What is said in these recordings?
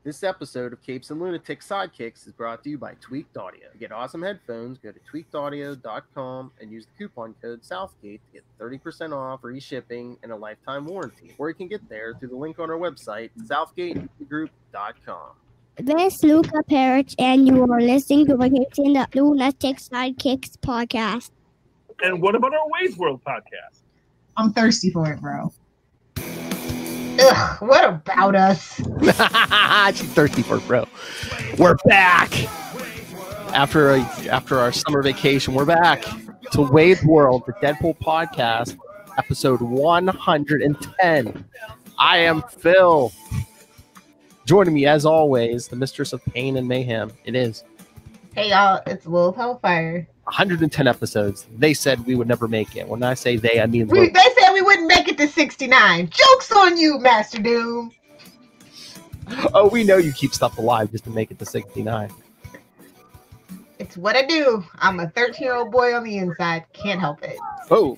This episode of Capes and Lunatics Sidekicks is brought to you by Tweaked Audio. To get awesome headphones, go to tweakedaudio.com and use the coupon code Southgate to get 30% off, free shipping, and a lifetime warranty. Or you can get there through the link on our website, southgategroup.com. This is Phil Perich, and you are listening to the Capes and Lunatics Sidekicks Podcast. And what about our Wade's World podcast? I'm thirsty for it, bro. Ugh, what about us? She's thirsty for it, bro. We're back. After our summer vacation, we're back to Wade's World, the Deadpool podcast, episode 110. I am Phil. Joining me, as always, the mistress of pain and mayhem. It is. Hey, y'all. It's Lilith Hellfire. 110 episodes. They said we would never make it. When I say they, I mean... They said we wouldn't make it to 69. Joke's on you, Master Doom. Oh, we know you keep stuff alive just to make it to 69. It's what I do. I'm a 13-year-old boy on the inside. Can't help it. Oh.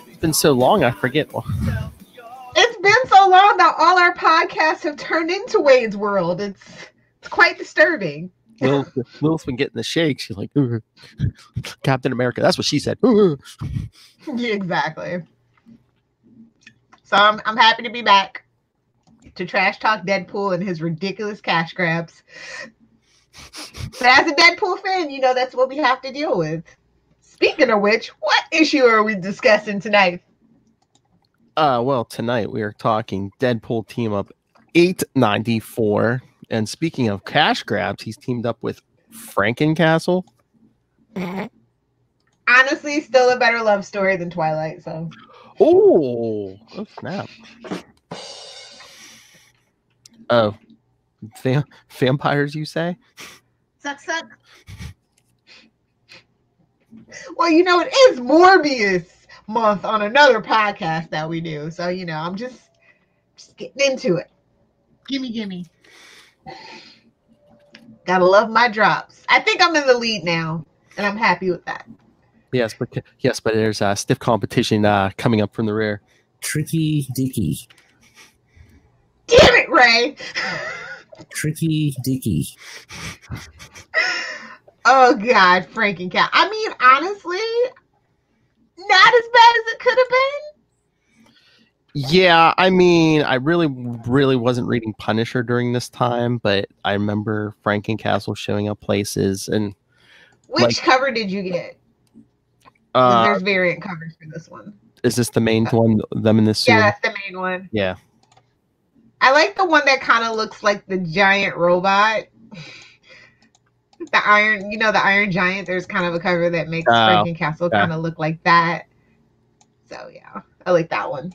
It's been so long, I forget. It's been so long that all our podcasts have turned into Wade's World. It's quite disturbing. Lilith's been getting the shakes. She's like, Captain America. That's what she said. Yeah, exactly. So I'm happy to be back to trash talk Deadpool and his ridiculous cash grabs. But as a Deadpool fan, you know that's what we have to deal with. Speaking of which, what issue are we discussing tonight? Well, tonight we are talking Deadpool Team Up 894. And speaking of cash grabs, he's teamed up with Frankencastle. Honestly, still a better love story than Twilight, so. Oh snap. Oh, vampires, you say? Suck. Well, you know, it is Morbius month on another podcast that we do. So, you know, I'm just getting into it. Gimme. Gotta love my drops. I think I'm in the lead now, and I'm happy with that. Yes, but there's stiff competition coming up from the rear. Tricky Dicky. Damn it, Ray! Tricky Dicky. Oh, God, Frankencat. I mean, honestly, not as bad as it could have been. Yeah, I mean, I really wasn't reading Punisher during this time, but I remember Frankencastle showing up places. And which cover did you get? There's variant covers for this one. Is this the main one? Them in this suit? Yeah, that's the main one. Yeah. I like the one that kind of looks like the giant robot. The Iron Giant. There's kind of a cover that makes Frankencastle kind of look like that. So yeah, I like that one.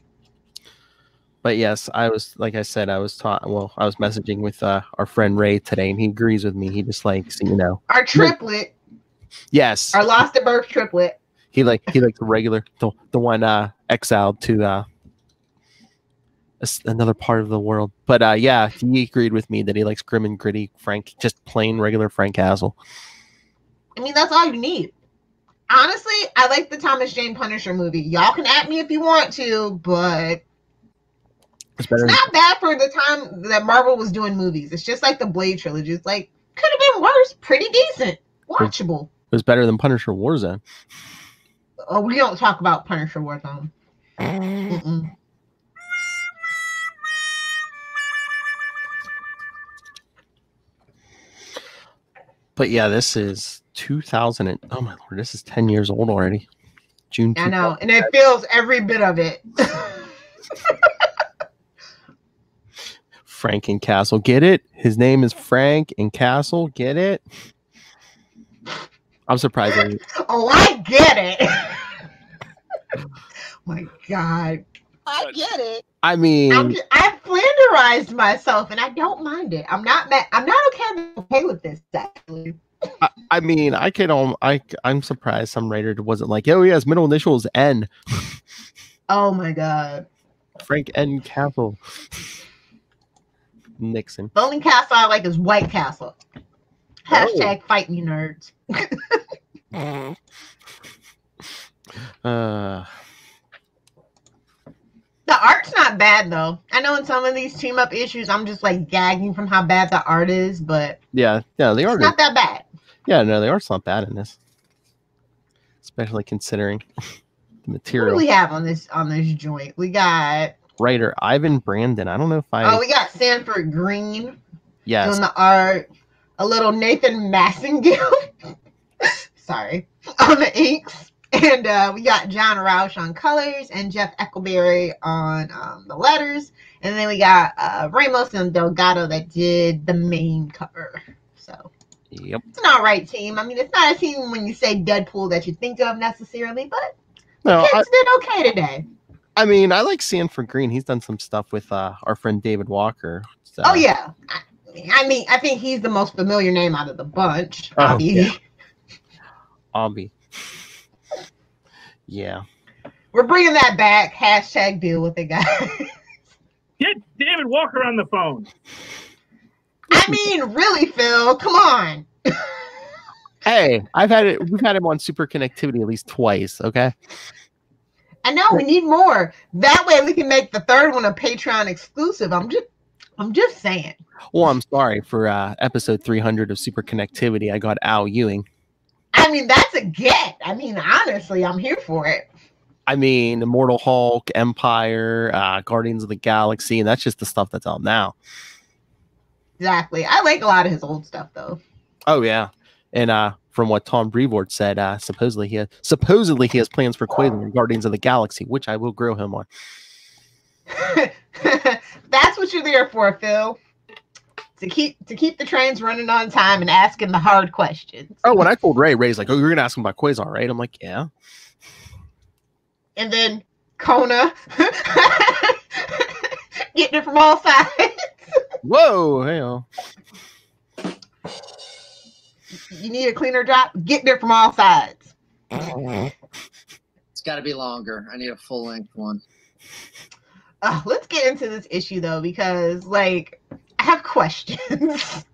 But yes, I was messaging with our friend Ray today, and he agrees with me. He just likes, our triplet. Yes, our lost at birth triplet. He likes the regular, the one exiled to another part of the world. But yeah, he agreed with me that he likes grim and gritty just plain regular Frankencastle. I mean, that's all you need. Honestly, I like the Thomas Jane Punisher movie. Y'all can at me if you want to, but it's not bad for the time that Marvel was doing movies. It's just like the Blade trilogy. It's like, could have been worse. Pretty decent. Watchable. It was better than Punisher Warzone. Oh, we don't talk about Punisher Warzone. Mm-mm. But yeah, this is 2000. Oh my lord, this is 10 years old already. June. I know, and it feels every bit of it. Frankencastle, get it? His name is Frank and Castle, get it? I'm surprised. Oh, I get it. My God, I get it. I mean, I've flanderized myself, and I don't mind it. I'm not mad. I'm not okay with this, actually. I mean, I'm surprised some writer wasn't like, oh yeah, his middle initial is N. Oh my God, Frank N. Castle. Nixon. The only castle I like is White Castle. Hashtag fight me, nerds. The The art's not bad though. I know in some of these team up issues, I'm just like gagging from how bad the art is, but yeah, the art it's not that bad. Yeah, no, the art's not bad in this, especially considering the material. What do we have on this joint? We got writer Ivan Brandon. I don't know if I. we got Sanford Green. Yes. Doing the art. A little Nathan Massengill. Sorry. On the inks. And we got John Roush on colors and Jeff Eckleberry on the letters. And then we got Ramos and Delgado that did the main cover. So yep. It's an all right team. I mean, it's not a team when you say Deadpool that you think of necessarily, but no, the kids did okay today. I mean, I like Sanford Green. He's done some stuff with our friend David Walker. So. Oh, yeah. I mean, I think he's the most familiar name out of the bunch. Obby. Yeah. We're bringing that back. Hashtag deal with it, guys. Get David Walker on the phone. I mean, really, Phil? Come on. Hey, we've had him on Super Connectivity at least twice, okay? I know, we need more. That way we can make the third one a Patreon exclusive. I'm just saying. Well, I'm sorry for episode 300 of Super Connectivity. I got Al Ewing. I mean, that's a get. I mean, honestly, I'm here for it. I mean, Immortal Hulk, Empire, Guardians of the Galaxy, and that's just the stuff that's out now. Exactly. I like a lot of his old stuff, though. Oh, yeah. And from what Tom Brevoort said, supposedly he has plans for Quayle in Guardians of the Galaxy, which I will grill him on. That's what you're there for, Phil. To keep the trains running on time and asking the hard questions. Oh, when I told Ray's like, "Oh, you're gonna ask him about Quasar, right?" I'm like, "Yeah." And then Kona getting it from all sides. Whoa, hey, you need a cleaner drop? Getting it from all sides. It's got to be longer. I need a full length one. Let's get into this issue though, because like I have questions.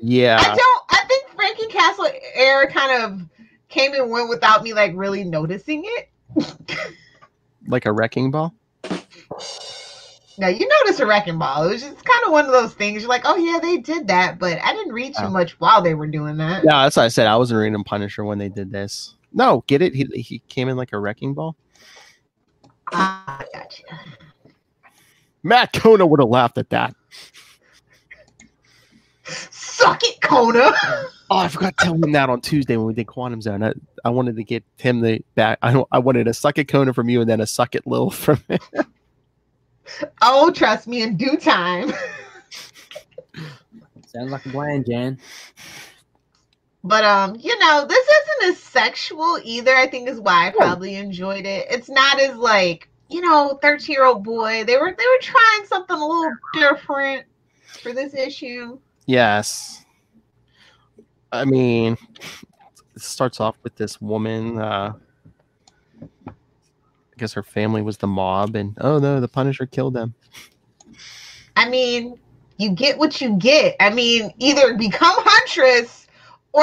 Yeah. I think Frankie Castle Air kind of came and went without me like really noticing it. Like a wrecking ball? No, you notice a wrecking ball. It was just kind of one of those things. You're like, oh yeah, they did that, but I didn't read too much while they were doing that. Yeah, that's what I said. I wasn't reading Punisher when they did this. No, get it? He came in like a wrecking ball? I gotcha. Matt Kona would have laughed at that. Suck it, Kona. Oh, I forgot to tell him that on Tuesday when we did Quantum Zone. I wanted to get him the back. I wanted a suck it Kona from you and then a suck it Lil from him. Oh, trust me, in due time. Sounds like a plan, Jan. But this isn't as sexual either. I think is why I probably enjoyed it. It's not as like 13-year-old boy. They were trying something a little different for this issue. Yes. I mean, it starts off with this woman. I guess her family was the mob, and oh no, the Punisher killed them. I mean, you get what you get. I mean, either become Huntress or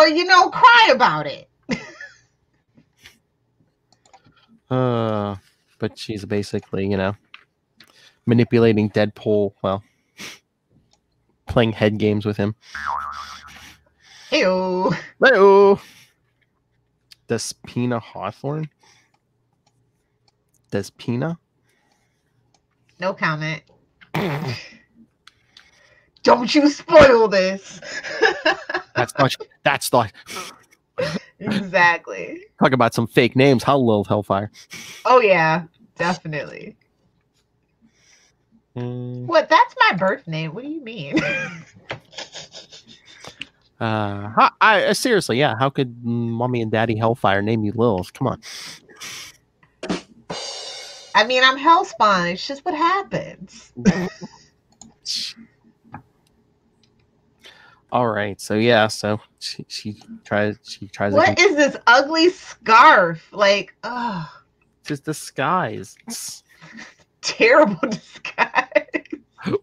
cry about it. But she's basically, manipulating Deadpool. Well, playing head games with him. Ew. Hello. Despina Hawthorne? Despina? No comment. Don't you spoil this. That's the Exactly. Talk about some fake names, huh, Lilith Hellfire? Oh yeah, definitely. What? That's my birth name. What do you mean? Seriously, yeah. How could Mommy and Daddy Hellfire name you Lilith? Come on. I mean, I'm Hellspawn. It's just what happens. All right, so yeah, so she tries. What is this ugly scarf? Like, oh, just disguise. Terrible disguise.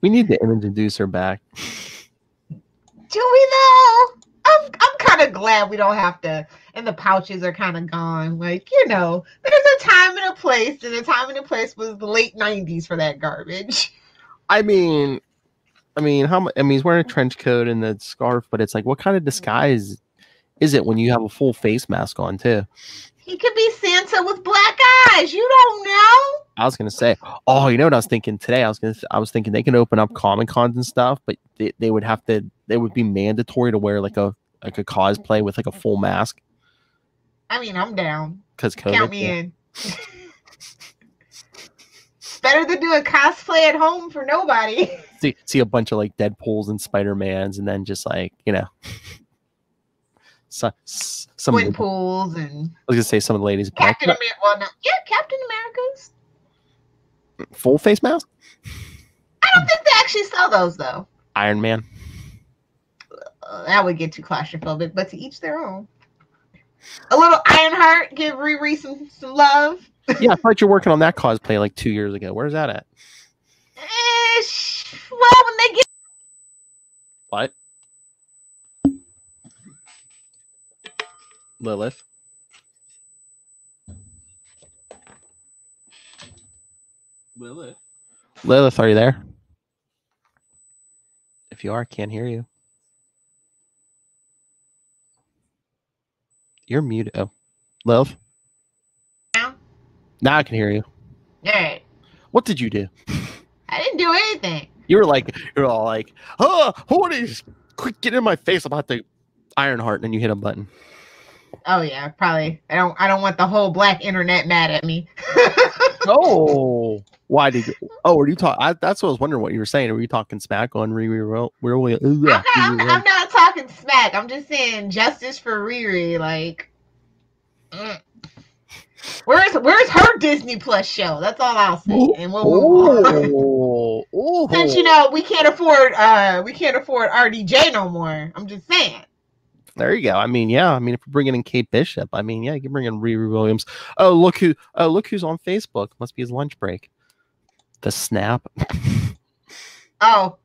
We need to introduce her back. Do we though? I'm kind of glad we don't have to, and the pouches are kind of gone. Like, you know, there's a time and a place, and the time and the place was the late 90s for that garbage. I mean, he's wearing a trench coat and the scarf, but it's like, what kind of disguise is it when you have a full face mask on too? He could be Santa with black eyes. You don't know. I was gonna say, oh, you know what I was thinking today? I was thinking they can open up Comic Cons and stuff, but they would be mandatory to wear like a cosplay with like a full mask. I mean, I'm down. Because count me in. Better than do a cosplay at home for nobody. See a bunch of like Deadpools and Spider-Mans, and then just like, you know, some Twinpools and I was gonna say some of the ladies. Captain America. Well, no, yeah, Captain America's full face mask. I don't think they actually sell those though. Iron Man. That would get too claustrophobic, but to each their own. A little Ironheart, give Riri some love. Yeah, I thought you were working on that cosplay like 2 years ago. Where's that at? Well, when they get What? Lilith. Lilith, are you there? If you are, I can't hear you. You're muted. Oh, Lilith. Now I can hear you. all right. What did you do? I didn't do anything. You're all like, oh, what is? Quick, get in my face about the Ironheart, and then you hit a button. Oh yeah, probably. I don't want the whole black internet mad at me. Oh, why did you? Oh, were you talking? That's what I was wondering what you were saying. Were you talking smack on Riri? I'm not talking smack. I'm just saying justice for Riri. Like, where's her Disney Plus show? That's all I'll say. And we'll since you know we can't afford RDJ no more. I'm just saying. There you go. I mean, yeah. I mean, if we're bringing in Kate Bishop, I mean, yeah, you can bring in Riri Williams. Oh, look who's on Facebook. Must be his lunch break. The snap. Oh.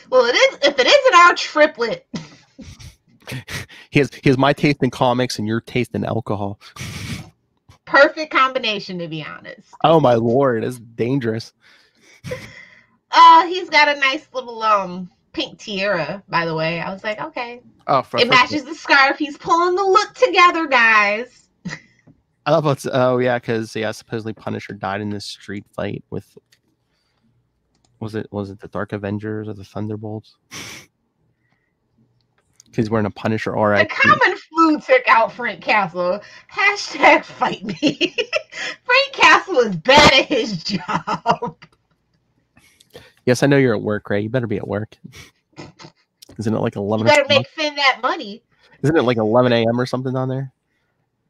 Well, it is. If it isn't our triplet. He has my taste in comics and your taste in alcohol. Perfect combination, to be honest. Oh my lord, it's dangerous. He's got a nice little pink tiara, by the way. I was like, okay. Oh, it matches the scarf. He's pulling the look together, guys. I love what's because supposedly Punisher died in this street fight with was it the Dark Avengers or the Thunderbolts? He's wearing a Punisher aura. The common flu took out Frank Castle. # fight me. Frank Castle is bad at his job. Yes, I know you're at work, Ray. You better be at work. Isn't it like 11? You better make Finn that money. Isn't it like 11 a.m. or something down there?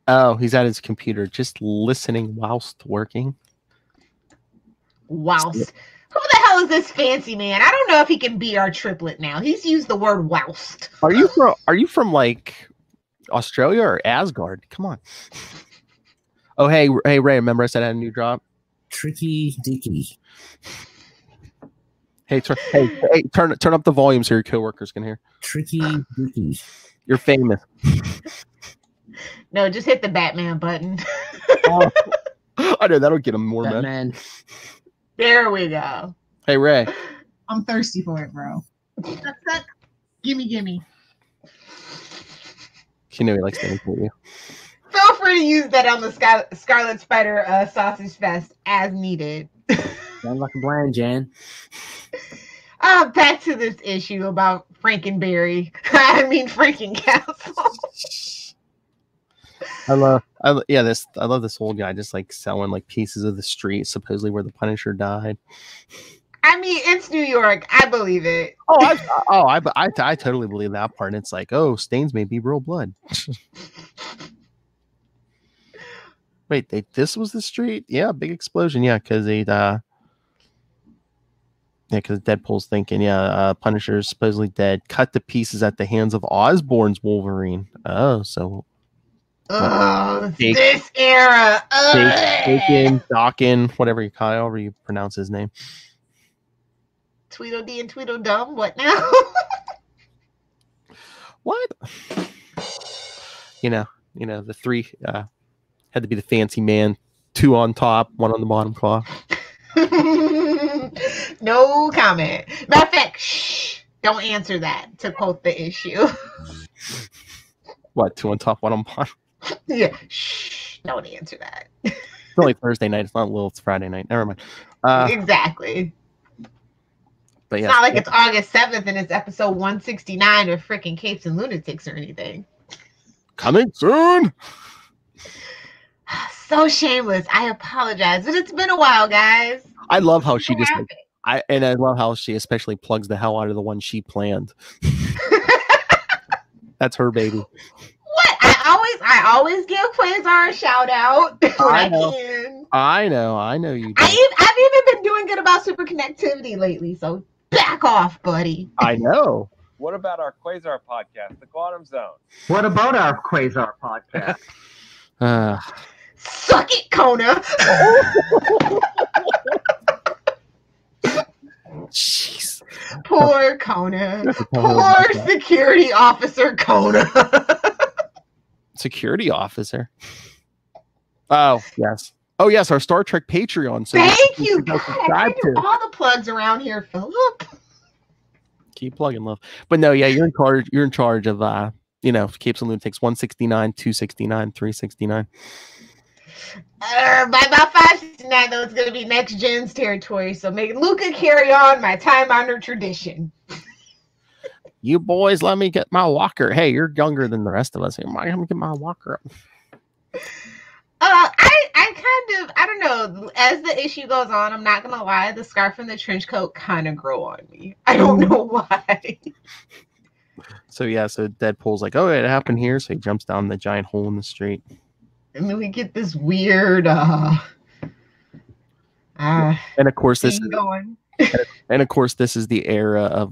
Oh, he's at his computer just listening whilst working. Whilst. Who the hell is this fancy man? I don't know if he can be our triplet now. He's used the word whilst. Are you from like Australia or Asgard? Come on. Oh, hey, Ray, remember I said I had a new drop? Tricky Dicky. Hey, turn up the volume so your coworkers can hear. Tricky Dicky. You're famous. No, just hit the Batman button. Oh, I know that'll get him more Batman. There we go. Hey, Ray. I'm thirsty for it, bro. Gimme. She knew he likes to imitate you. Feel free to use that on the Scarlet Spider Sausage Fest as needed. Sounds like a plan, Jan. Back to this issue about Frankenberry. I mean Frankencastle. I love this old guy just like selling like pieces of the street, supposedly where the Punisher died. I mean, it's New York. I believe it. I totally believe that part. And it's like, oh, stains may be real blood. Wait, this was the street? Yeah, big explosion. Yeah, because because Deadpool's thinking, Punisher's supposedly dead, cut to pieces at the hands of Osborn's Wolverine. Oh, so. This era. Taken, Dawkin, however you pronounce his name. Tweedledee and Tweedledum. What now? What? You know, the three had to be the fancy man, 2 on top, 1 on the bottom claw. No comment. Matter of fact, shh, don't answer that, to quote the issue. What, 2 on top, 1 on bottom? Yeah, shh, don't answer that. It's only Thursday night. It's not Lilith. It's Friday night. Never mind. Exactly. But yeah, It's not like it's August 7th and it's episode 169 of freaking Capes and Lunatics or anything. coming soon. So shameless. I apologize, but it's been a while, guys. I love how she What just happened? I love how she especially plugs the hell out of the one she planned. That's her baby. What? I always give Quasar a shout out when I know. can. I know you do. I've even been doing good about super connectivity lately, so back off, buddy. I know. What about our Quasar podcast, The Quantum Zone? What about our Quasar podcast? Suck it, Kona. Jeez. Poor Kona. Poor security officer Kona. Security officer. Oh, yes. Oh, yes, our Star Trek Patreon. So Thank you. go God, subscribe I do to. all the plugs around here, Philip. Keep plugging, love. But no, yeah, you're in charge. You're in charge of Capes and Lunatics 169, 269, 369. By about 569, though, it's going to be next gen's territory. So make Luca carry on my time-honored tradition. You boys, let me get my walker. Hey, you're younger than the rest of us. Here, let me get my walker up. I don't know. As the issue goes on, I'm not going to lie, the scarf and the trench coat kind of grow on me. I don't know why. So Deadpool's like, oh, it happened here. So he jumps down the giant hole in the street. And then we get this weird And of course this thing going. And of course this is the era of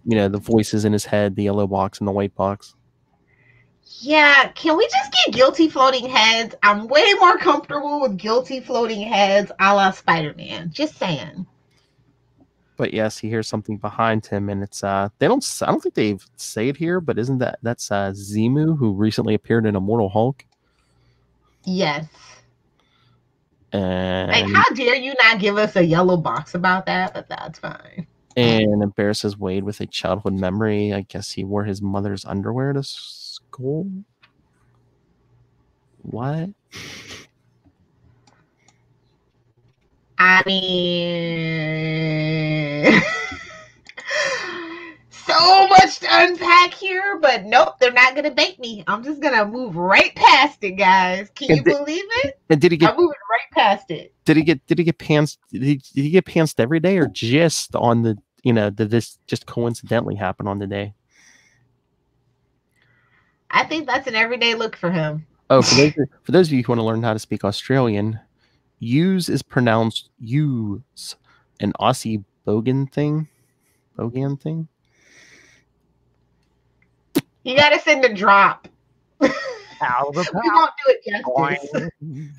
the voices in his head, the yellow box and the white box. Yeah, can we just get guilty floating heads? I'm way more comfortable with guilty floating heads a la Spider-Man. Just saying. But yes, he hears something behind him, and it's I don't think they say it here, but that's Zemu, who recently appeared in Immortal Hulk. Yes. And Like, how dare you not give us a yellow box about that? But that's fine. And embarrasses Wade with a childhood memory. I guess he wore his mother's underwear to school. What? I mean, so much to unpack here, but nope, they're not gonna bait me. I'm just gonna move right past it, guys. Can you believe it? And did he get? I'm moving right past it. Did he get pants? Did he get pantsed every day, or just on the? Did this just coincidentally happen on the day? I think that's an everyday look for him. Oh, for those of you who want to learn how to speak Australian, use is pronounced use, an Aussie bogan thing. You gotta send a drop. Out of the We won't do it justice. Boing.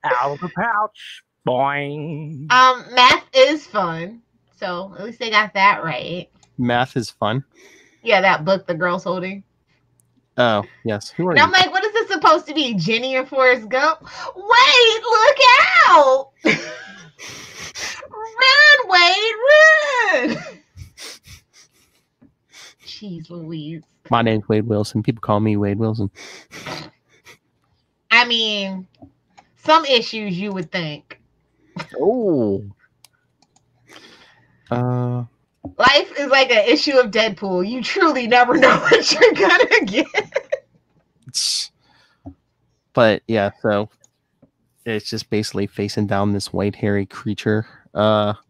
Out of the pouch. Boing. Math is fun, so at least they got that right. Math is fun. Yeah, that book the girl's holding. Oh, yes. Who are And you? I'm like, what is this supposed to be? Jenny and Forrest Gump? Wait, look out! Run, Wade, run! Jeez Louise. My name's Wade Wilson. People call me Wade Wilson. I mean, some issues you would think. Oh. Life is like an issue of Deadpool. You truly never know what you're gonna get. But yeah, so it's just basically facing down this white hairy creature. He looks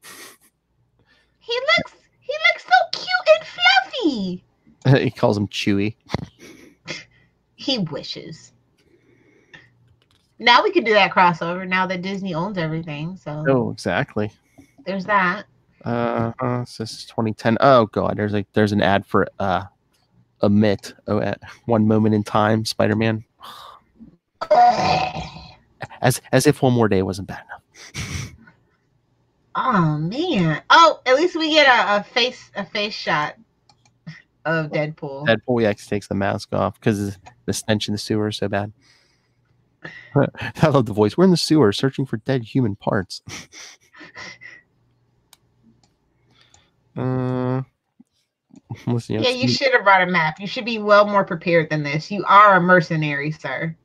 so cute and fluffy. He calls him Chewy. He wishes. Now we could do that crossover now that Disney owns everything. So Oh, exactly. there's that. So this is 2010. Oh god, there's an ad for Omit. Oh, at one moment in time, Spider-Man. As if one more day wasn't bad enough. Oh man. Oh, at least we get a face shot. of Deadpool. Deadpool, yeah, takes the mask off because the stench in the sewer is so bad. I love the voice. We're in the sewer searching for dead human parts. Listen, Yeah, you should have brought a map. You should be well more prepared than this. You are a mercenary, sir.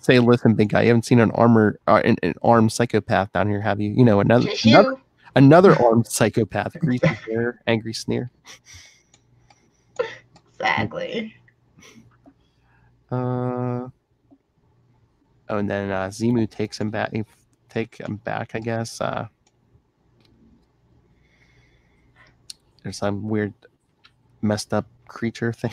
say, listen, big guy. You haven't seen an armed psychopath down here, have you? You know, another armed psychopath. Greasy hair, angry sneer. Exactly. Oh, and then Zemu takes him back. I guess. There's some weird, messed up creature thing.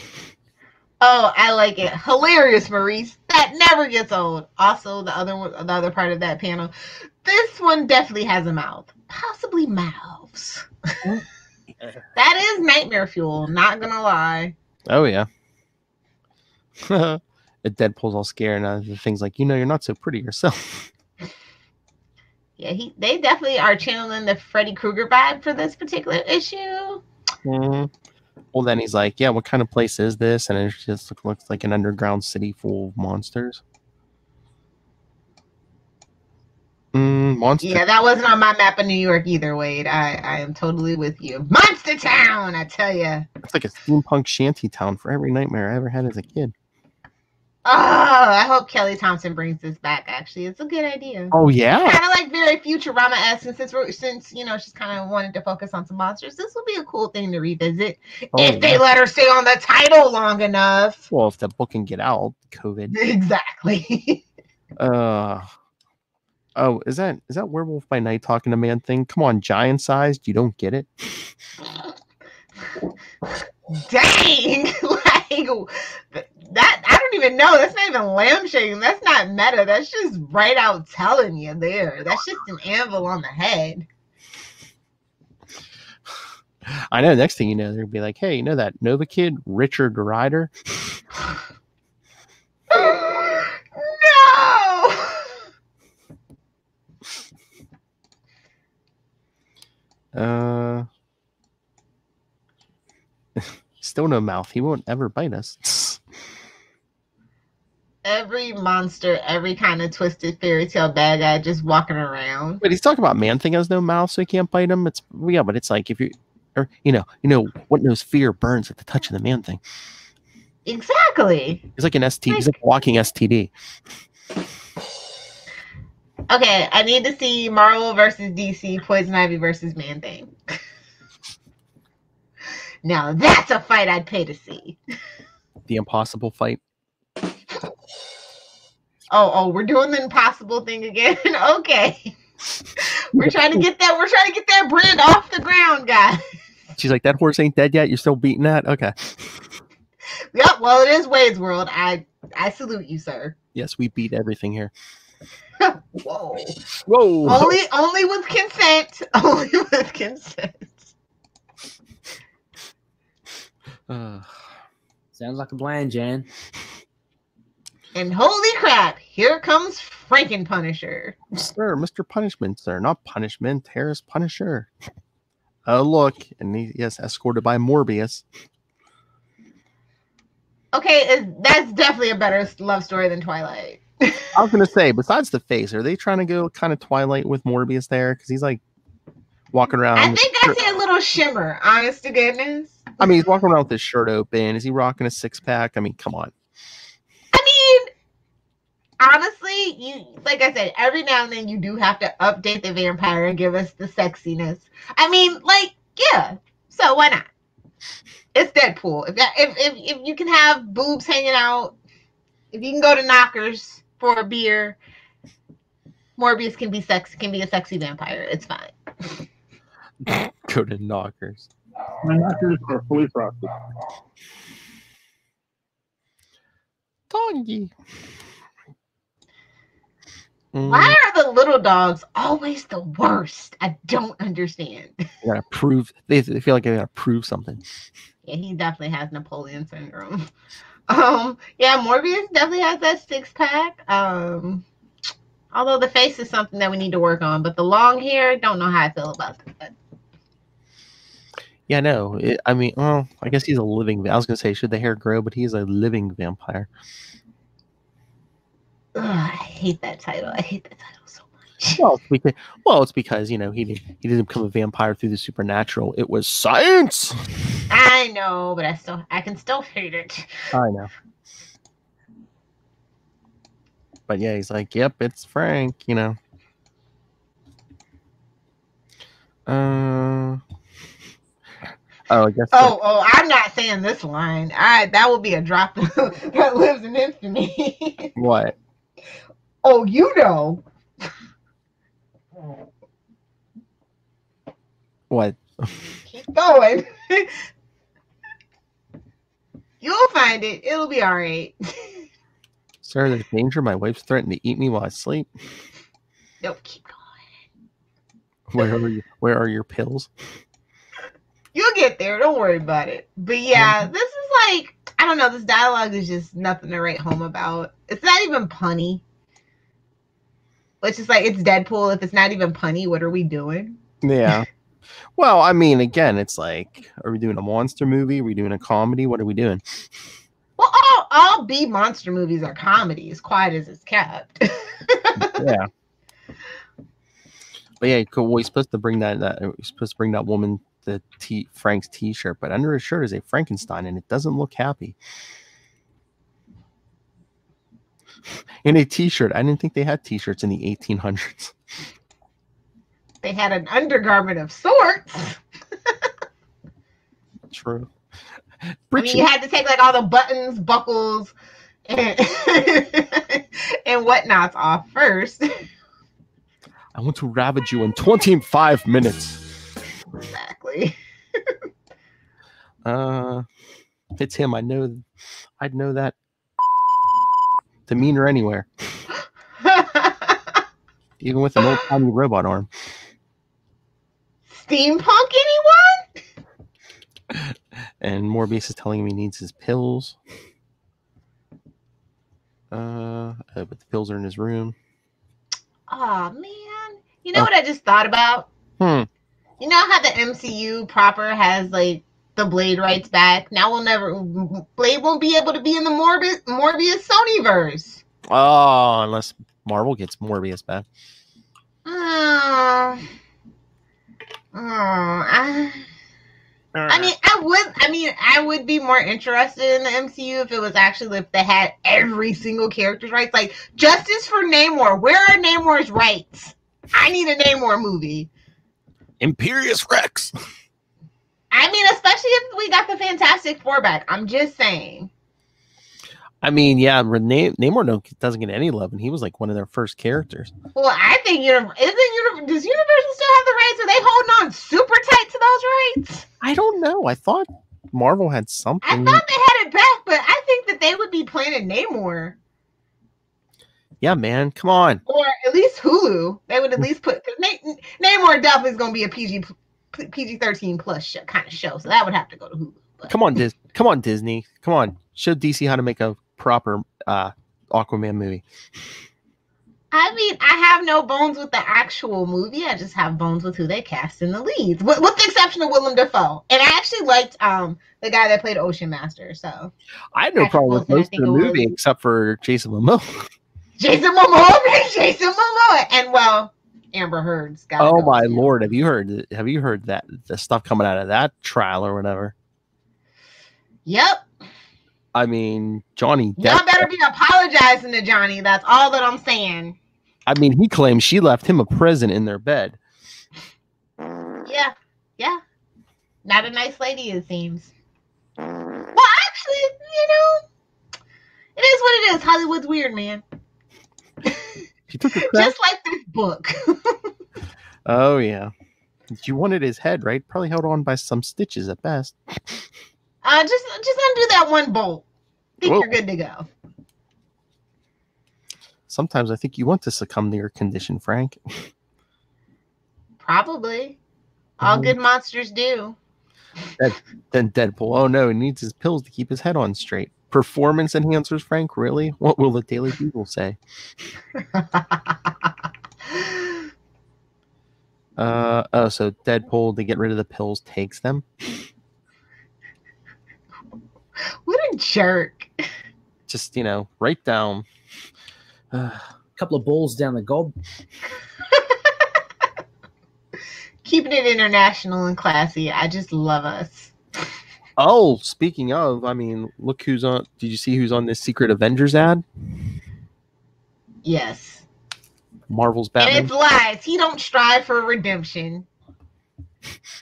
Oh, I like it. Hilarious, Maurice. That never gets old. Also, the other part of that panel. This one definitely has a mouth. Possibly mouths. That is nightmare fuel. Not gonna lie. Oh yeah. Deadpool's all scared and the thing's like, you're not so pretty yourself. Yeah, they definitely are channeling the Freddy Krueger vibe for this particular issue. Mm-hmm. Well, then he's like, yeah, what kind of place is this? And it just looks like an underground city full of monsters. Monster. Yeah, that wasn't on my map of New York either, Wade. I am totally with you. Monster Town, I tell you. It's like a steampunk shanty town for every nightmare I ever had as a kid. Oh, I hope Kelly Thompson brings this back. Actually, it's a good idea. Oh yeah, kind of like very Futurama-esque. Since she's kind of wanted to focus on some monsters, this would be a cool thing to revisit if they let her stay on the title long enough. Well, if the book can get out, COVID. Exactly. Oh, is that Werewolf by Night talking to Man thing? Come on, giant sized. You don't get it. Dang, like that. I don't even know. That's not even lampshading. That's not meta. That's just right out telling you there. That's just an anvil on the head. I know. Next thing you know, they'll be like, "Hey, you know that Nova kid, Richard Rider?" No. Still no mouth. He won't ever bite us. Every monster, every kind of twisted fairy tale bad guy just walking around. But he's talking about Man Thing has no mouth, so he can't bite him. But it's like if what knows fear burns at the touch of the Man Thing. Exactly. He's like an STD. He's like walking STD. Okay, I need to see Marvel versus DC, Poison Ivy versus Man Thing. Now that's a fight I'd pay to see. The impossible fight. Oh, we're doing the impossible thing again. Okay. We're trying to get that brand off the ground, guys. She's like, that horse ain't dead yet. You're still beating that? Okay. Yep, well, it is Wade's World. I salute you, sir. Yes, we beat everything here. Whoa. Only with consent. Only with consent. Sounds like a plan, Jan. And holy crap, here comes Franken Punisher. Sir, Mr. Punishment, sir. Not punishment. Harris Punisher. Oh, look. And yes, escorted by Morbius. Okay, that's definitely a better love story than Twilight. I was going to say, besides the face, are they trying to go kind of Twilight with Morbius there? Because he's like walking around. I think I see a little shimmer, honest to goodness. I mean, he's walking around with his shirt open. Is he rocking a six-pack? I mean, come on. I mean, honestly, like I said, every now and then you do have to update the vampire and give us the sexiness. I mean, like, yeah. So why not? It's Deadpool. If you can have boobs hanging out, if you can go to Knockers for a beer, Morbius can be a sexy vampire. It's fine. Go to Knockers. My knockers are fully frosted. Doggy. Why are the little dogs always the worst? I don't understand. They gotta prove. They feel like they gotta prove something. Yeah, he definitely has Napoleon syndrome. Yeah, Morbius definitely has that six-pack. Although the face is something that we need to work on, but the long hair, don't know how I feel about that. Yeah, no. I mean, well, I guess he's a living. I was gonna say, should the hair grow? But he's a living vampire. Ugh, I hate that title. I hate that title so much. It's because he didn't become a vampire through the supernatural. It was science. I know, but I can still hate it. I know. But yeah, he's like, "Yep, it's Frank." I guess. Oh, I'm not saying this line. That will be a drop that lives in infamy. What? Oh, you know. What? Keep going. You'll find it. It'll be all right. Sir, there's danger. My wife's threatened to eat me while I sleep. Nope, keep going. Where are your pills? You'll get there. Don't worry about it. But yeah, this is like, I don't know. This dialogue is just nothing to write home about. It's not even punny. It's just like, it's Deadpool. If it's not even punny, what are we doing? Yeah. Well, I mean, again, it's like, are we doing a monster movie? Are we doing a comedy? What are we doing? Well, all B monster movies are comedies, quiet as it's kept. Yeah. But yeah, cool. Well, he's supposed to bring that woman Frank's T-shirt, but under his shirt is a Frankenstein, and it doesn't look happy. In a T-shirt, I didn't think they had T-shirts in the 1800s. They had an undergarment of sorts. True. I mean, you had to take like all the buttons, buckles, and, and whatnots off first. I want to ravage you in 25 minutes. Exactly. It's him. I'd know that. Demeanor anywhere. Even with an old-timey robot arm. Steampunk, anyone? And Morbius is telling him he needs his pills. But the pills are in his room. Oh man. You know what I just thought about? You know how the MCU proper has like the Blade rights back? Now Blade won't be able to be in the Morbius Sonyverse. Oh, unless Marvel gets Morbius back. I would be more interested in the MCU if it was actually, if they had every single character's rights. Like, justice for Namor. Where are Namor's rights? I need a Namor movie. Imperious Rex. I mean, especially if we got the Fantastic Four back. I'm just saying. I mean, yeah, Namor doesn't get any love, and he was like one of their first characters. Well, I think does Universal still have the rights? Are they holding on super tight to those rights? I don't know. I thought Marvel had something. I thought they had it back, but I think that they would be planning Namor. Yeah, man, come on. Or at least Hulu. They would at least put Namor definitely is going to be a PG-13 plus kind of show, so that would have to go to Hulu. But. Come on, Disney. Come on, show DC how to make a proper Aquaman movie. I mean, I have no bones with the actual movie. I just have bones with who they cast in the leads, with the exception of Willem Dafoe. And I actually liked the guy that played Ocean Master. So I had no problem with most of the movie except for Jason Momoa. Jason Momoa, and well, Amber Heard's got. Oh my lord! Have you heard that the stuff coming out of that trial or whatever? Yep. I mean, Johnny Depp. Y'all better be apologizing to Johnny. That's all that I'm saying. I mean, he claims she left him a present in their bed. Yeah. Not a nice lady, it seems. Well, actually, it is what it is. Hollywood's weird, man. She took a just like this book. Oh yeah, you wanted his head, right? Probably held on by some stitches at best. Just undo that one bolt. You're good to go. Sometimes I think you want to succumb to your condition, Frank. Probably. All good monsters do. Then Deadpool. Oh no, he needs his pills to keep his head on straight. Performance enhancers, Frank? Really? What will the Daily Bugle say? So Deadpool, to get rid of the pills, takes them. What a jerk. Just, right down. A couple of balls down the gob. Keeping it international and classy. I just love us. Oh, speaking of, look who's on. Did you see who's on this Secret Avengers ad? Yes. Marvel's Batman. And it's lies. He don't strive for redemption.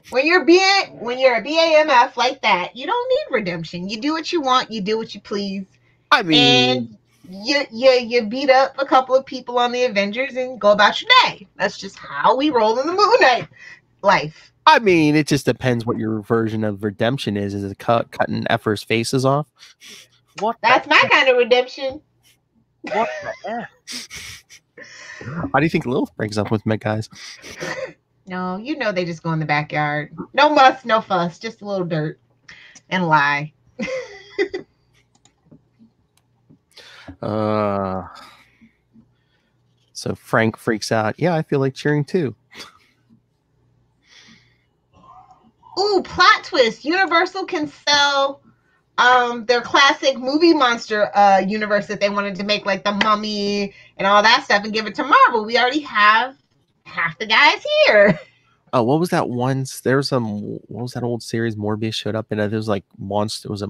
When you're a BAMF like that, you don't need redemption. You do what you want. You do what you please. And you beat up a couple of people on the Avengers and go about your day. That's just how we roll in the Moon Knight life. It just depends what your version of redemption is. Is it cutting Effer's faces off? That's my kind of redemption. What the F? How do you think Lilith breaks up with Meg, guys? No, they just go in the backyard. No muss, no fuss, just a little dirt and lie. So Frank freaks out. Yeah, I feel like cheering too. Ooh, plot twist. Universal can sell their classic movie monster universe that they wanted to make, like the Mummy and all that stuff, and give it to Marvel. We already have half the guys here. Oh, what was that once? There was what was that old series Morbius showed up in? It was like monsters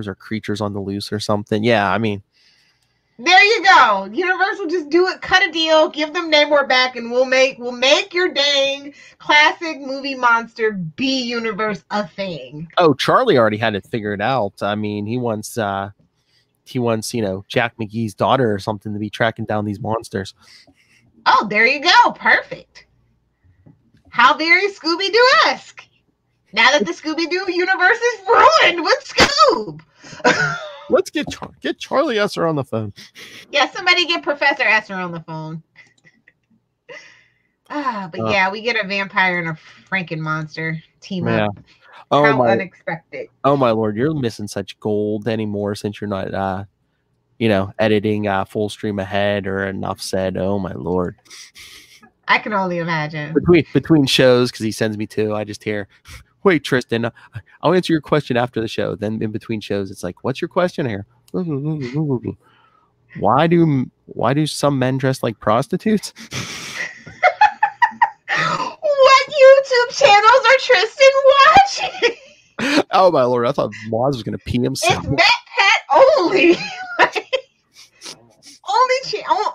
or creatures on the loose or something. Yeah, there you go. Universal, just do it, cut a deal, give them Namor back, and we'll make your dang classic movie monster B universe a thing. Oh, Charlie already had it figured out. He wants Jack McGee's daughter or something to be tracking down these monsters. Oh, there you go. Perfect. How very Scooby-Doo-esque. Now that the Scooby-Doo universe is ruined with Scoob. Let's get Charlie Esser on the phone. Yeah, somebody get Professor Esser on the phone. Yeah, we get a vampire and a Franken monster team up. How unexpected. Oh my Lord, you're missing such gold anymore since you're not editing full stream ahead or enough said. Oh my Lord. I can only imagine. Between shows, because he sends me to, I just hear, wait, Tristan, I'll answer your question after the show. Then in between shows, it's like, what's your question here? Why do some men dress like prostitutes? What YouTube channels are Tristan watching? Oh my Lord, I thought Moz was going to pee himself. It's MetPat only.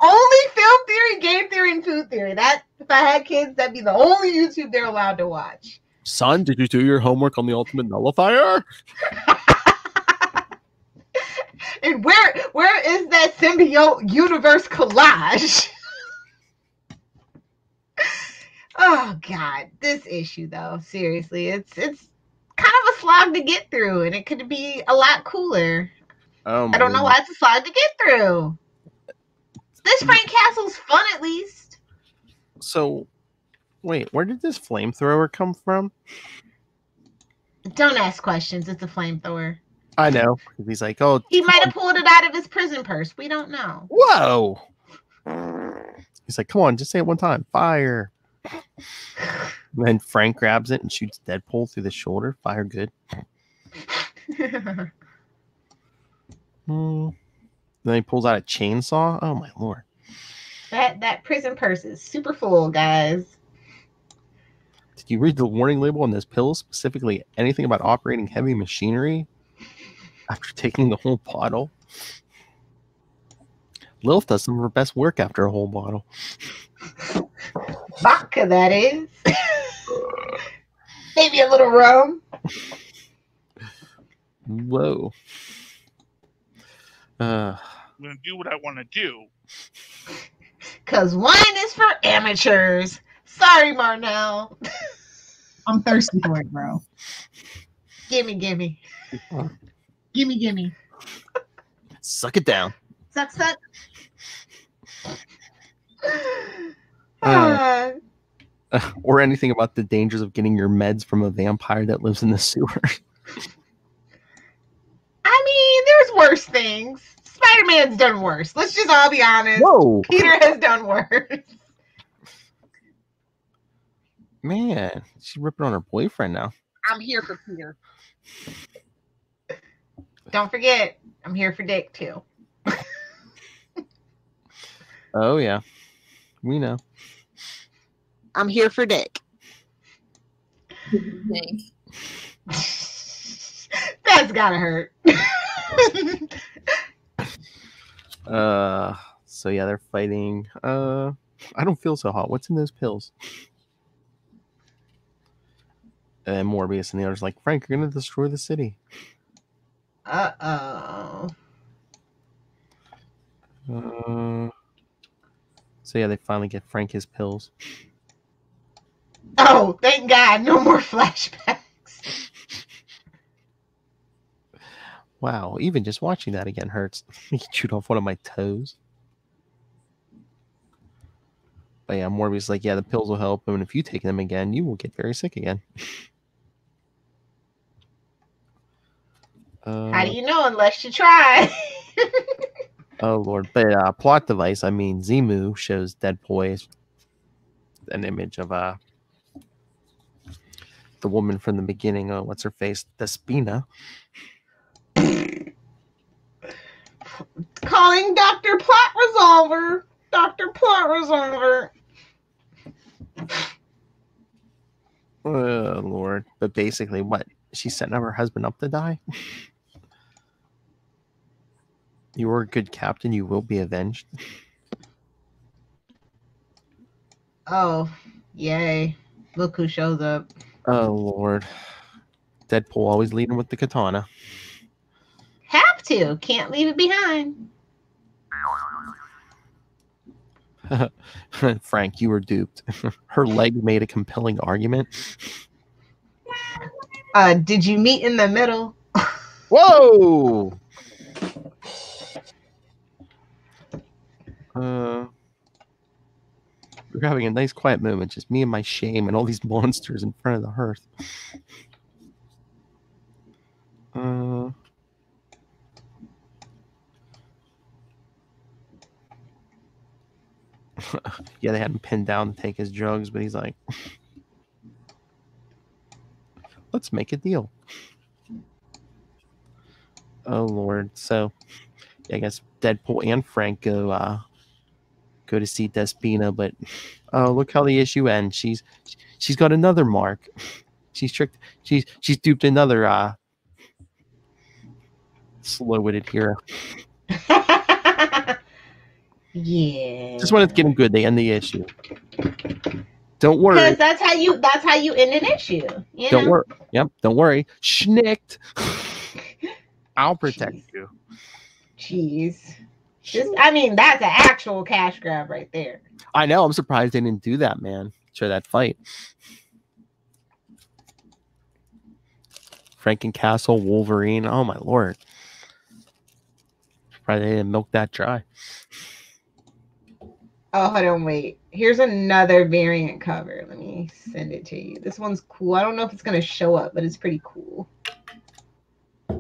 Only film theory, game theory, and food theory. That, if I had kids, that'd be the only YouTube they're allowed to watch. Son, did you do your homework on the Ultimate Nullifier? And where is that symbiote universe collage? Oh God, this issue though, seriously, it's kind of a slog to get through, and it could be a lot cooler. I don't know why it's a slog to get through. This Frank Castle's fun, at least. So, wait, where did this flamethrower come from? Don't ask questions. It's a flamethrower. I know. He's like, oh. He might have pulled it out of his prison purse. We don't know. Whoa. He's like, come on, just say it one time. Fire. And then Frank grabs it and shoots Deadpool through the shoulder. Fire good. Then he pulls out a chainsaw. Oh my Lord. That prison purse is super full, guys. Did you read the warning label on this pill? Specifically, anything about operating heavy machinery after taking the whole bottle? Lilith does some of her best work after a whole bottle. Vodka, that is. Maybe a little rum. Whoa. I'm going to do what I want to do. Because wine is for amateurs. Sorry, Marnell. I'm thirsty for it, bro. Gimme. Gimme. Suck it down. Suck. Or anything about the dangers of getting your meds from a vampire that lives in the sewer. I mean, there's worse things. Spider-Man's done worse. Let's just all be honest. Whoa. Peter has done worse. Man, she's ripping on her boyfriend now. I'm here for Peter. Don't forget, I'm here for Dick too. Oh yeah, we know. I'm here for Dick. Think. That's gotta hurt. So yeah, they're fighting. I don't feel so hot. What's in those pills? And Morbius and the others like, Frank, you're gonna destroy the city. Uh-oh. So yeah, they finally get Frank his pills. Oh, thank God, no more flashbacks. Wow, even just watching that again hurts. He chewed off one of my toes. But yeah, Morbius is like, yeah, the pills will help him, and if you take them again, you will get very sick again. How do you know unless you try? Oh Lord! But plot device. I mean, Zemu shows Deadpool as an image of the woman from the beginning. What's her face? Despina. Calling Dr. Plot Resolver. Dr. Plot Resolver. Oh Lord! But basically, what? She's setting up her husband up to die. You were a good captain. You will be avenged. Oh, yay. Look who shows up. Oh, Lord. Deadpool always leading with the katana. Have to. Can't leave it behind. Frank, you were duped. Her leg made a compelling argument. Did you meet in the middle? Whoa! We're having a nice quiet moment, just me and my shame and all these monsters in front of the hearth. Yeah, they had him pinned down to take his drugs, but he's like, let's make a deal. Oh, Lord. So, yeah, I guess Deadpool and Frank go to see Despina, but oh, look how the issue ends. She's got another mark. She's tricked. She's duped another slow-witted hero. Yeah. Just when it's getting good, they end the issue. Don't worry. Because that's how you end an issue. Don't worry. Yep. Don't worry. Schnicked. I'll protect you. Jeez. I mean, that's an actual cash grab right there. I know. I'm surprised they didn't do that, man. Show that fight. Frankencastle, Wolverine. Oh, my Lord. Probably they didn't milk that dry. Oh, hold on, wait. Here's another variant cover. Let me send it to you. This one's cool. I don't know if it's going to show up, but it's pretty cool. Are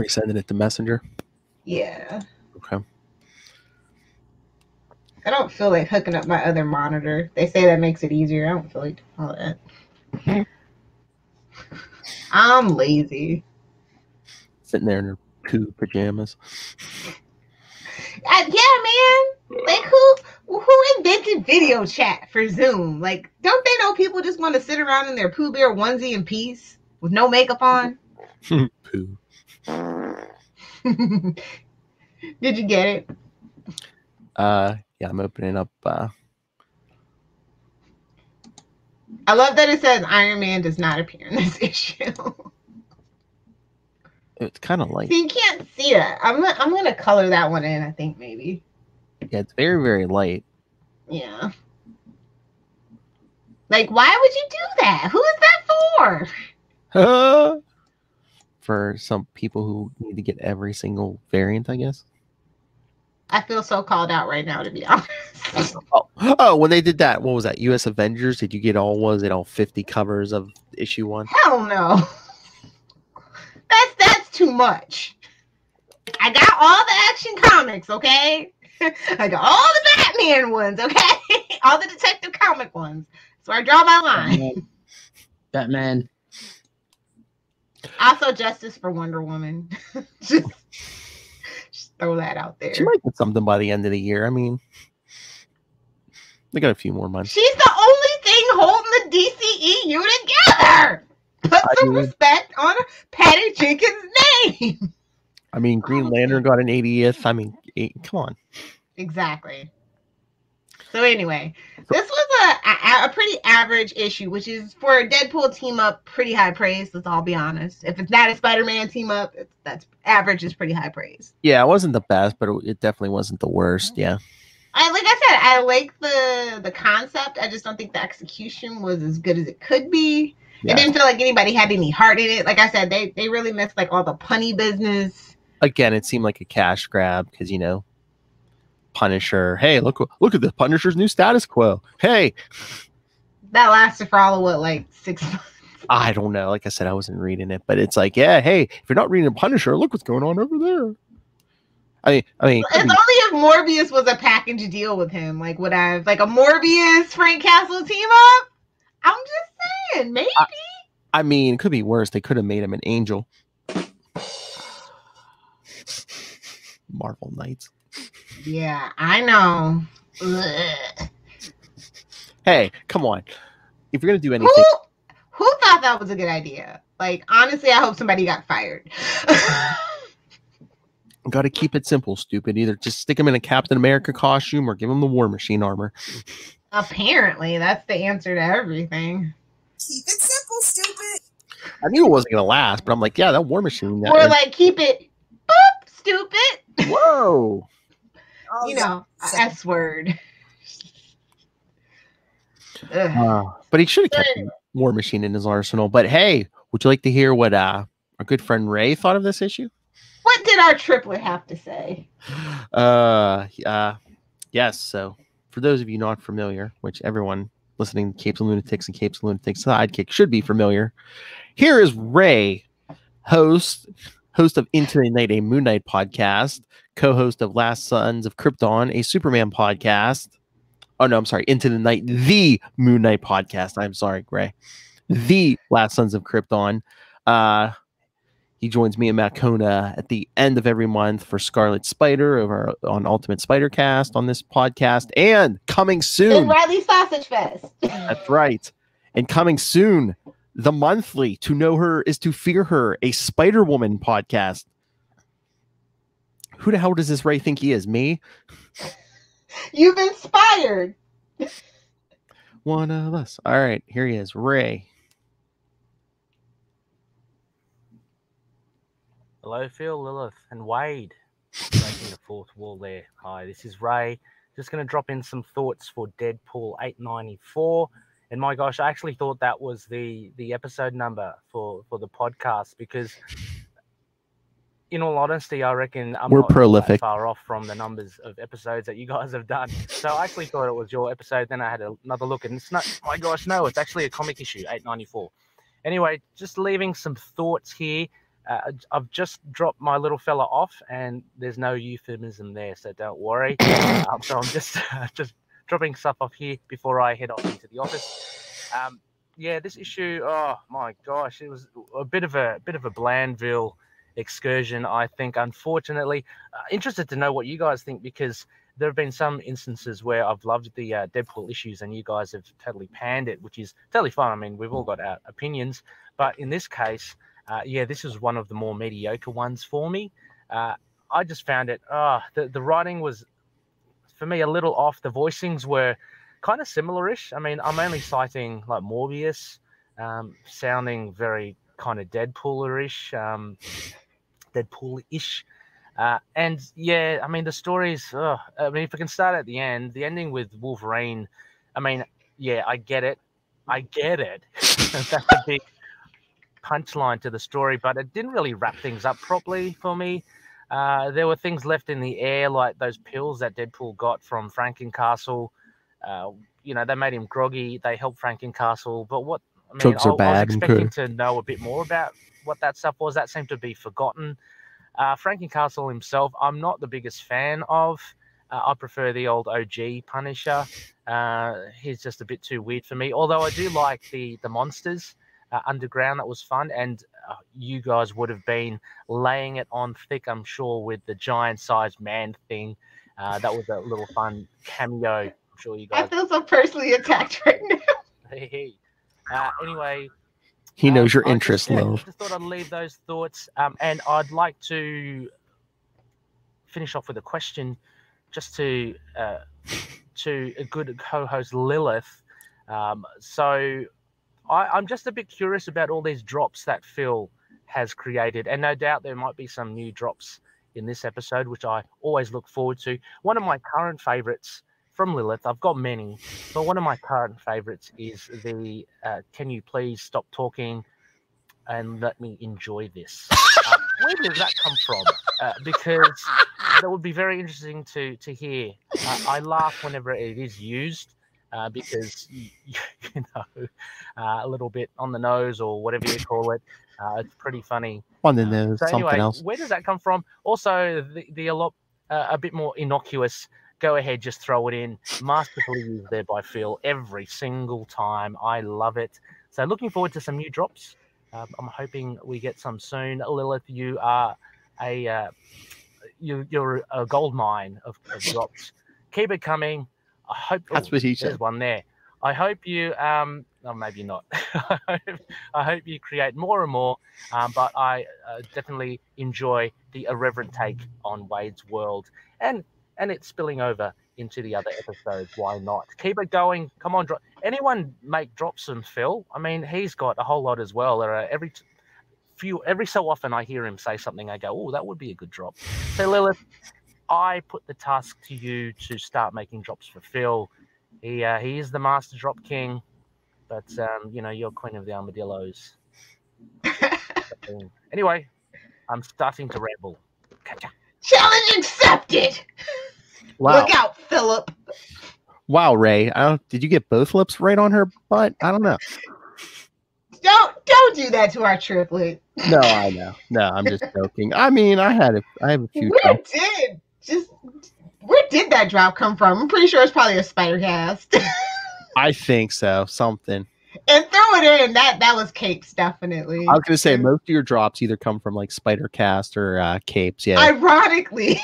you sending it to Messenger? Yeah. Okay. I don't feel like hooking up my other monitor. They say that makes it easier. I don't feel like all that. I'm lazy. Sitting there in her poo pajamas. Yeah, man. Like, who invented video chat for Zoom? Like, don't they know people just want to sit around in their Pooh Bear onesie in peace with no makeup on? Poo. Did you get it? Yeah, I'm opening up. I love that it says Iron Man does not appear in this issue. It's kind of light. So you can't see that. I'm gonna color that one in. I think maybe. Yeah, it's very, very light. Yeah. Like, why would you do that? Who is that for? For some people who need to get every single variant, I guess. I feel so called out right now, to be honest. Oh, when they did that, what was that? U.S. Avengers? Did you get all 50 covers of issue 1? Hell no. That's too much. I got all the Action Comics, okay? I got all the Batman ones, okay? All the Detective comic ones. So I draw my line. Batman. Also, justice for Wonder Woman. just throw that out there. She might get something by the end of the year. I mean, they got a few more months. She's the only thing holding the DCEU together. Put some respect on Patty Jenkins' name. I mean, Green Lantern got an 80th. I mean, come on. Exactly. So anyway, this was a pretty average issue, which is for a Deadpool team up, pretty high praise. Let's all be honest. If it's not a Spider-Man team up, that's average is pretty high praise. Yeah, it wasn't the best, but it definitely wasn't the worst. Yeah. Like I said, I like the concept. I just don't think the execution was as good as it could be. Yeah. It didn't feel like anybody had any heart in it. Like I said, they really missed like all the punny business. Again, it seemed like a cash grab because, Punisher. Hey, look at the Punisher's new status quo. Hey. That lasted for all of what, like 6 months? I don't know. Like I said, I wasn't reading it, but it's like, yeah, hey, if you're not reading Punisher, look what's going on over there. I mean, it's only if Morbius was a package deal with him. Like, would I have like a Morbius Frank Castle team up? I'm just saying, maybe. I mean, it could be worse. They could have made him an angel. Marvel Knights. Yeah, I know. Ugh. Hey, come on. If you're gonna do anything, who thought that was a good idea? Like, honestly, I hope somebody got fired. Got to keep it simple, stupid. Either just stick him in a Captain America costume or give him the War Machine armor. Apparently, that's the answer to everything. Keep it simple, stupid. I knew it wasn't gonna last, but I'm like, yeah, that War Machine. Or like, keep it boop, stupid. Whoa. S word. But he should have kept War Machine in his arsenal. But hey, would you like to hear what our good friend Ray thought of this issue? What did our triplet have to say? Yes. So for those of you not familiar, which everyone listening to Capes and Lunatics and Capes and Lunatics Sidekick should be familiar, here is Ray, host of Into the Night, a Moon Knight podcast, co-host of Last Sons of Krypton, a Superman podcast. Oh, no, I'm sorry. Into the Night, the Moon Knight podcast. I'm sorry, Ray. The Last Sons of Krypton. He joins me and Matt Kona at the end of every month for Scarlet Spider over on Ultimate Spider Cast on this podcast. And coming soon. The Riley Sausage Fest. That's right. And coming soon, the monthly To Know Her is to Fear Her, a Spider-Woman podcast. Who the hell does this Ray think he is? Me? You've inspired. One of us. All right, here he is, Ray. Hello, Phil, Lilith, and Wade. Breaking the fourth wall there. Hi, this is Ray. Just going to drop in some thoughts for Deadpool 894. And my gosh, I actually thought that was the episode number for the podcast because, in all honesty, I reckon we're not prolific. That far off from the numbers of episodes that you guys have done. So I actually thought it was your episode. Then I had another look, and it's not. My gosh, no, it's actually a comic issue, 894. Anyway, just leaving some thoughts here. I've just dropped my little fella off, and there's no euphemism there, so don't worry. So I'm just dropping stuff off here before I head off into the office. Yeah, this issue. Oh my gosh, it was a bit of a Blandville excursion, I think. Unfortunately, interested to know what you guys think because there have been some instances where I've loved the Deadpool issues, and you guys have totally panned it, which is totally fine. I mean, we've all got our opinions, but in this case. Yeah, this is one of the more mediocre ones for me. I just found it, the writing was, for me, a little off. The voicings were kind of similar-ish. I mean, I'm only citing, like, Morbius, sounding very kind of Deadpool-ish. And, yeah, I mean, the stories, I mean, if I can start at the end, the ending with Wolverine, I mean, yeah, I get it. That's a big punchline to the story, but it didn't really wrap things up properly for me. There were things left in the air, like those pills that Deadpool got from Frankencastle. They made him groggy. They helped Frankencastle, but what? I mean, I was expecting to know a bit more about what that stuff was. That seemed to be forgotten. Frankencastle himself, I'm not the biggest fan of. I prefer the old OG Punisher. He's just a bit too weird for me. Although I do like the monsters underground. That was fun, and you guys would have been laying it on thick, I'm sure, with the giant-sized man thing. That was a little fun cameo. I'm sure you guys. I feel so personally attacked right now. Anyway. He knows your interest, Lil. I just thought I'd leave those thoughts, and I'd like to finish off with a question, just to a good co-host Lilith. So I'm just a bit curious about all these drops that Phil has created, and no doubt there might be some new drops in this episode, which I always look forward to. One of my current favorites from Lilith, I've got many, but one of my current favorites is the can you please stop talking and let me enjoy this. Where does that come from? Because that would be very interesting to hear. I laugh whenever it is used because, you know, a little bit on the nose or whatever you call it. It's pretty funny. On the nose, So something anyway, else. where does that come from? Also, a bit more innocuous. Go ahead, just throw it in. Masterfully used there by Phil every single time. I love it. So looking forward to some new drops. I'm hoping we get some soon. Lilith, you are you're a gold mine of drops. Keep it coming. I hope That's what he there's said. one there. I hope you no, maybe not. I hope you create more and more. But I definitely enjoy the irreverent take on Wade's World and it's spilling over into the other episodes. Why not? Keep it going. Come on, anyone make drops from Phil? I mean, he's got a whole lot as well. There are every so often I hear him say something. I go, oh, that would be a good drop. So Lilith, I put the task to you to start making drops for Phil. He is the master drop king, but you know, you're queen of the armadillos. Anyway, I'm starting to ramble. Catch ya. Challenge accepted. Wow. Look out, Philip. Wow, Ray. Did you get both lips right on her butt? I don't know. Don't do that to our triplet. No, I know. No, I'm just joking. I mean, I have a few. Where did that drop come from? I'm pretty sure it's probably a spider cast. I think so. Something. And throw it in. That was Capes, definitely. I was gonna say most of your drops either come from like Spider-Cast or Capes. Yeah. Ironically,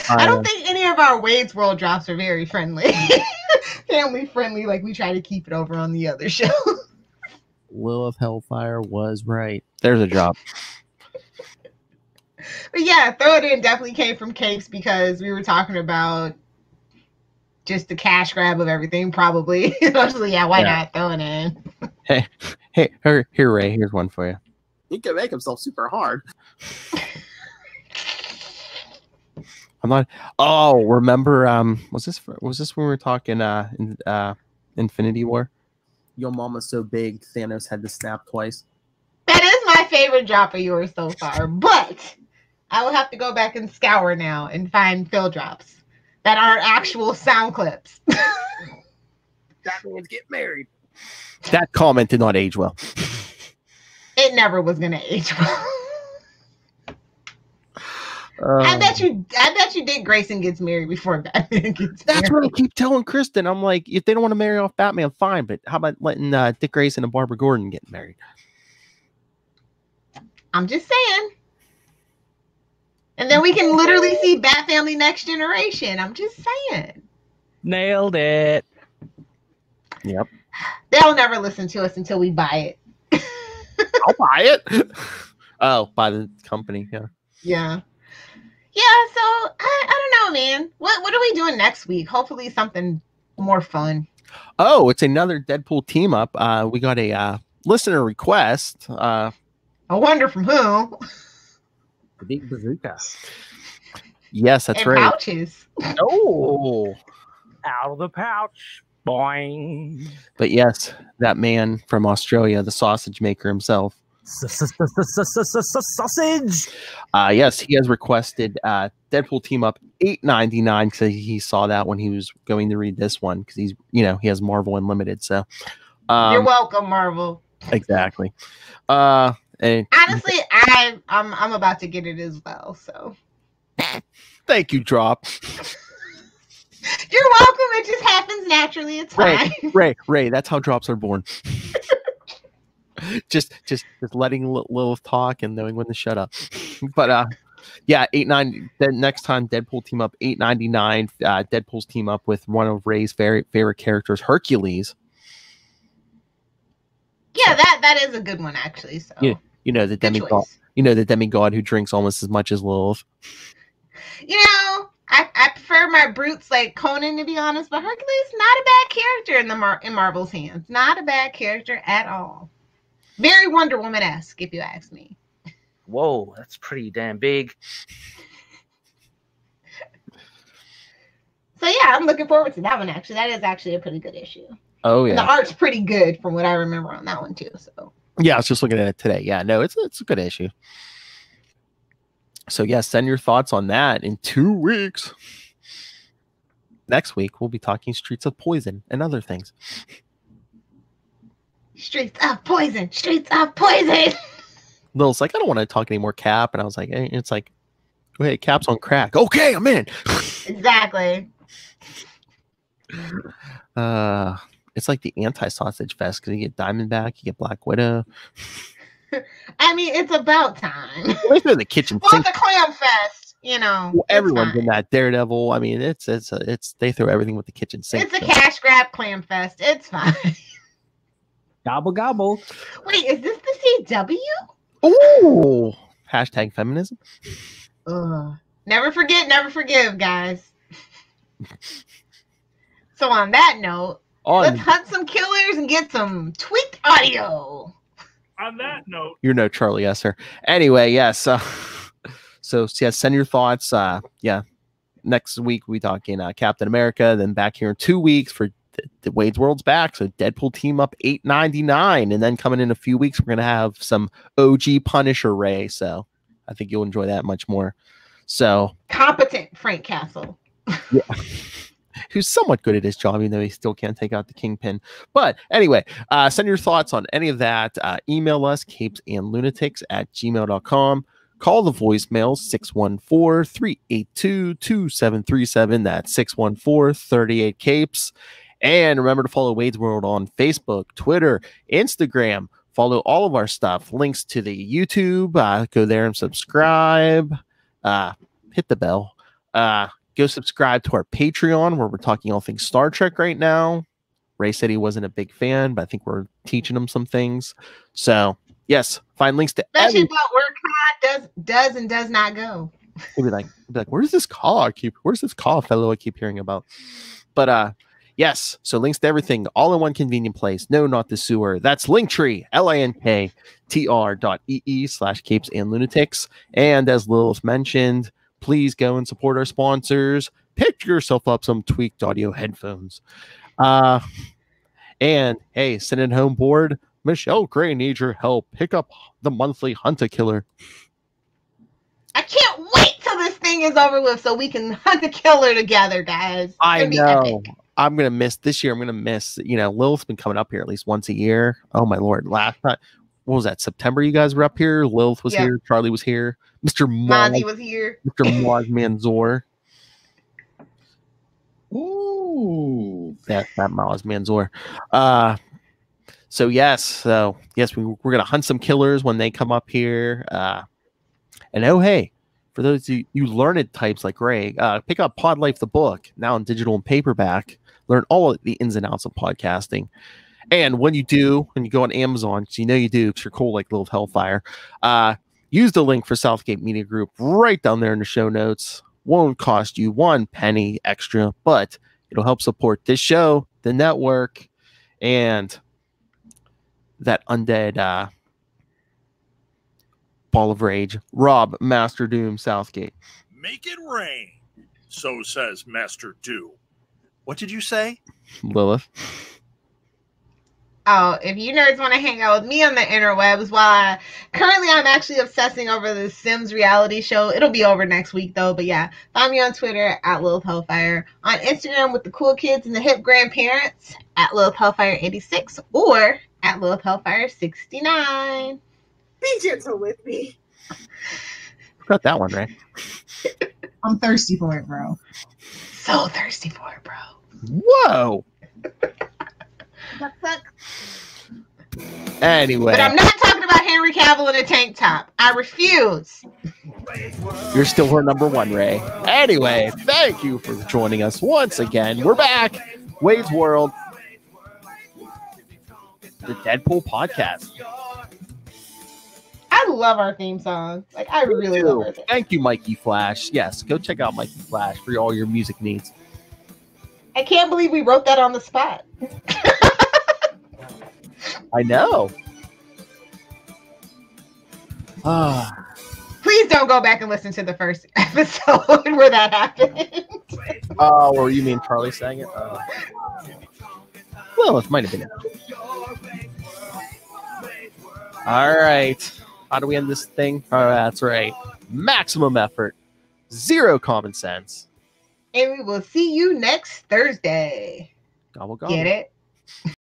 I don't think any of our Wade's World drops are very friendly, family friendly. Like we try to keep it over on the other show. Lilith Hellfire was right. There's a drop. But yeah, throw it in. Definitely came from Capes because we were talking about just the cash grab of everything, probably. So yeah, why not throw it in? Hey, here, Ray. Here's one for you. He can make himself super hard. I'm not. Oh, remember? Was this when we were talking in Infinity War? Your mama's so big, Thanos had to snap twice. That is my favorite drop of yours so far, but I will have to go back and scour now and find Phil drops that aren't actual sound clips. That means get married. That comment did not age well. It never was gonna age well. I bet you Dick Grayson gets married before Batman gets married. That's what I keep telling Kristen. I'm like, if they don't want to marry off Batman, fine. But how about letting Dick Grayson and Barbara Gordon get married? I'm just saying. And then we can literally see Bat Family Next Generation. I'm just saying. Nailed it. Yep. They'll never listen to us until we buy it. I'll buy it. Oh, by the company. Yeah. Yeah. Yeah, so I don't know, man. What are we doing next week? Hopefully something more fun. Oh, it's another Deadpool team up. We got a listener request. I wonder from who. The big bazooka. Yes, that's and right. Pouches. Oh, Out of the pouch. Boing. But yes, that man from Australia, the sausage maker himself. Sausage. Yes, he has requested Deadpool team up $8.99 because he saw that when he was going to read this one because he has Marvel Unlimited. So you're welcome, Marvel. Exactly. And honestly, I'm about to get it as well. So thank you, Drop. You're welcome. It just happens naturally. It's fine. Ray, that's how drops are born. just letting Lilith talk and knowing when to shut up. But yeah, 8-9. Then next time Deadpool team up 899. Deadpool's team up with one of Ray's favorite characters, Hercules. Yeah, that is a good one actually. So you know the demigod. You know the demigod who drinks almost as much as Lilith. You know, I prefer my brutes like Conan, to be honest, but Hercules not a bad character in Marvel's hands. Not a bad character at all. Very Wonder Woman-esque, if you ask me. Whoa, that's pretty damn big. So yeah, I'm looking forward to that one. Actually, that is actually a pretty good issue. Oh yeah, and the art's pretty good from what I remember on that one too. So yeah, I was just looking at it today. Yeah, no, it's a good issue. So yeah, send your thoughts on that in 2 weeks. Next week we'll be talking Streets of Poison and other things. Streets of Poison. Streets of Poison. Lil's like, I don't want to talk anymore, Cap, and I was like, it's like, hey, Cap's on crack. Okay, I'm in. Exactly. It's like the anti-sausage fest because you get Diamondback, you get Black Widow. I mean, it's about time. Well, they're the kitchen well, sink. it's a clam fest, you know. Well, everyone's in that. Daredevil. I mean, it's they throw everything with the kitchen sink. It's a cash grab clam fest. It's fine. Gobble gobble. Wait, is this the CW? Ooh. Hashtag feminism. Never forget, never forgive, guys. So on that note, let's hunt some killers and get some tweaked audio. On that note, you're no Charlie Esser. Anyway, yes. So yeah, send your thoughts. Yeah, next week we talking Captain America. Then back here in 2 weeks for the Wade's World's back. So Deadpool team up 899, and then coming in a few weeks we're gonna have some OG Punisher Ray. So I think you'll enjoy that much more. So competent Frank Castle. Yeah. Who's somewhat good at his job, even though he still can't take out the Kingpin. But anyway, send your thoughts on any of that. Email us, capesandlunatics@gmail.com. Call the voicemail, 614-382-2737. That's 614-38-CAPES. And remember to follow Wade's World on Facebook, Twitter, Instagram. Follow all of our stuff. Links to the YouTube. Go there and subscribe. Hit the bell. Go subscribe to our Patreon where we're talking all things Star Trek right now. Ray said he wasn't a big fan, but I think we're teaching him some things. So, yes, find links to especially about where Todd does and does not go. He'll be like, where's this call fellow I keep hearing about? But yes, so links to everything all in one convenient place. No, not the sewer. That's Linktree, linktr.ee/capesandlunatics. And as Lilith mentioned, please go and support our sponsors. Pick yourself up some tweaked audio headphones. And hey, send it home board. Michelle Gray needs your help. Pick up the monthly Hunt a Killer. I can't wait till this thing is over with so we can hunt a killer together, guys. I know. I'm going to miss this year. I'm going to miss, Lilith's been coming up here at least once a year. Oh my Lord. Last time, what was that? September you guys were up here. Lilith was here. Charlie was here. Mr. Mozzie was here. Mr. Moz Manzor. Ooh. That Moz Manzor. So yes, we're going to hunt some killers when they come up here. And oh, hey, for those of you learned types like Ray, pick up Pod Life the book, now in digital and paperback. Learn all of the ins and outs of podcasting. And when you go on Amazon, because you do, because you're cool like Lilith Hellfire, use the link for Southgate Media Group right down there in the show notes. Won't cost you 1 penny extra, but it'll help support this show, the network, and that undead ball of rage, Rob Master Doom Southgate. Make it rain, so says Master Doom. What did you say? Lilith. Oh, if you nerds want to hang out with me on the interwebs, while I'm actually obsessing over the Sims reality show. It'll be over next week though, but yeah, find me on Twitter at Lilith Hellfire, on Instagram with the cool kids and the hip grandparents at Lilith Hellfire 86 or at Lilith Hellfire 69. Be gentle with me. Got that one, right? I'm thirsty for it, bro. So thirsty for it, bro. Whoa. Anyway. But I'm not talking about Henry Cavill in a tank top. I refuse. You're still her number one, Ray. Anyway, thank you for joining us once again. We're back. Wade's World. The Deadpool Podcast. I love our theme song. Like, I really love our theme. Thank you, Mikey Flash. Yes, go check out Mikey Flash for all your music needs. I can't believe we wrote that on the spot. I know. Please don't go back and listen to the first episode where that happened. Oh, or you mean Charlie sang it? Well, it might have been. All right. How do we end this thing? Oh, that's right. Maximum effort. Zero common sense. And we will see you next Thursday. Gobble, gobble. Get it?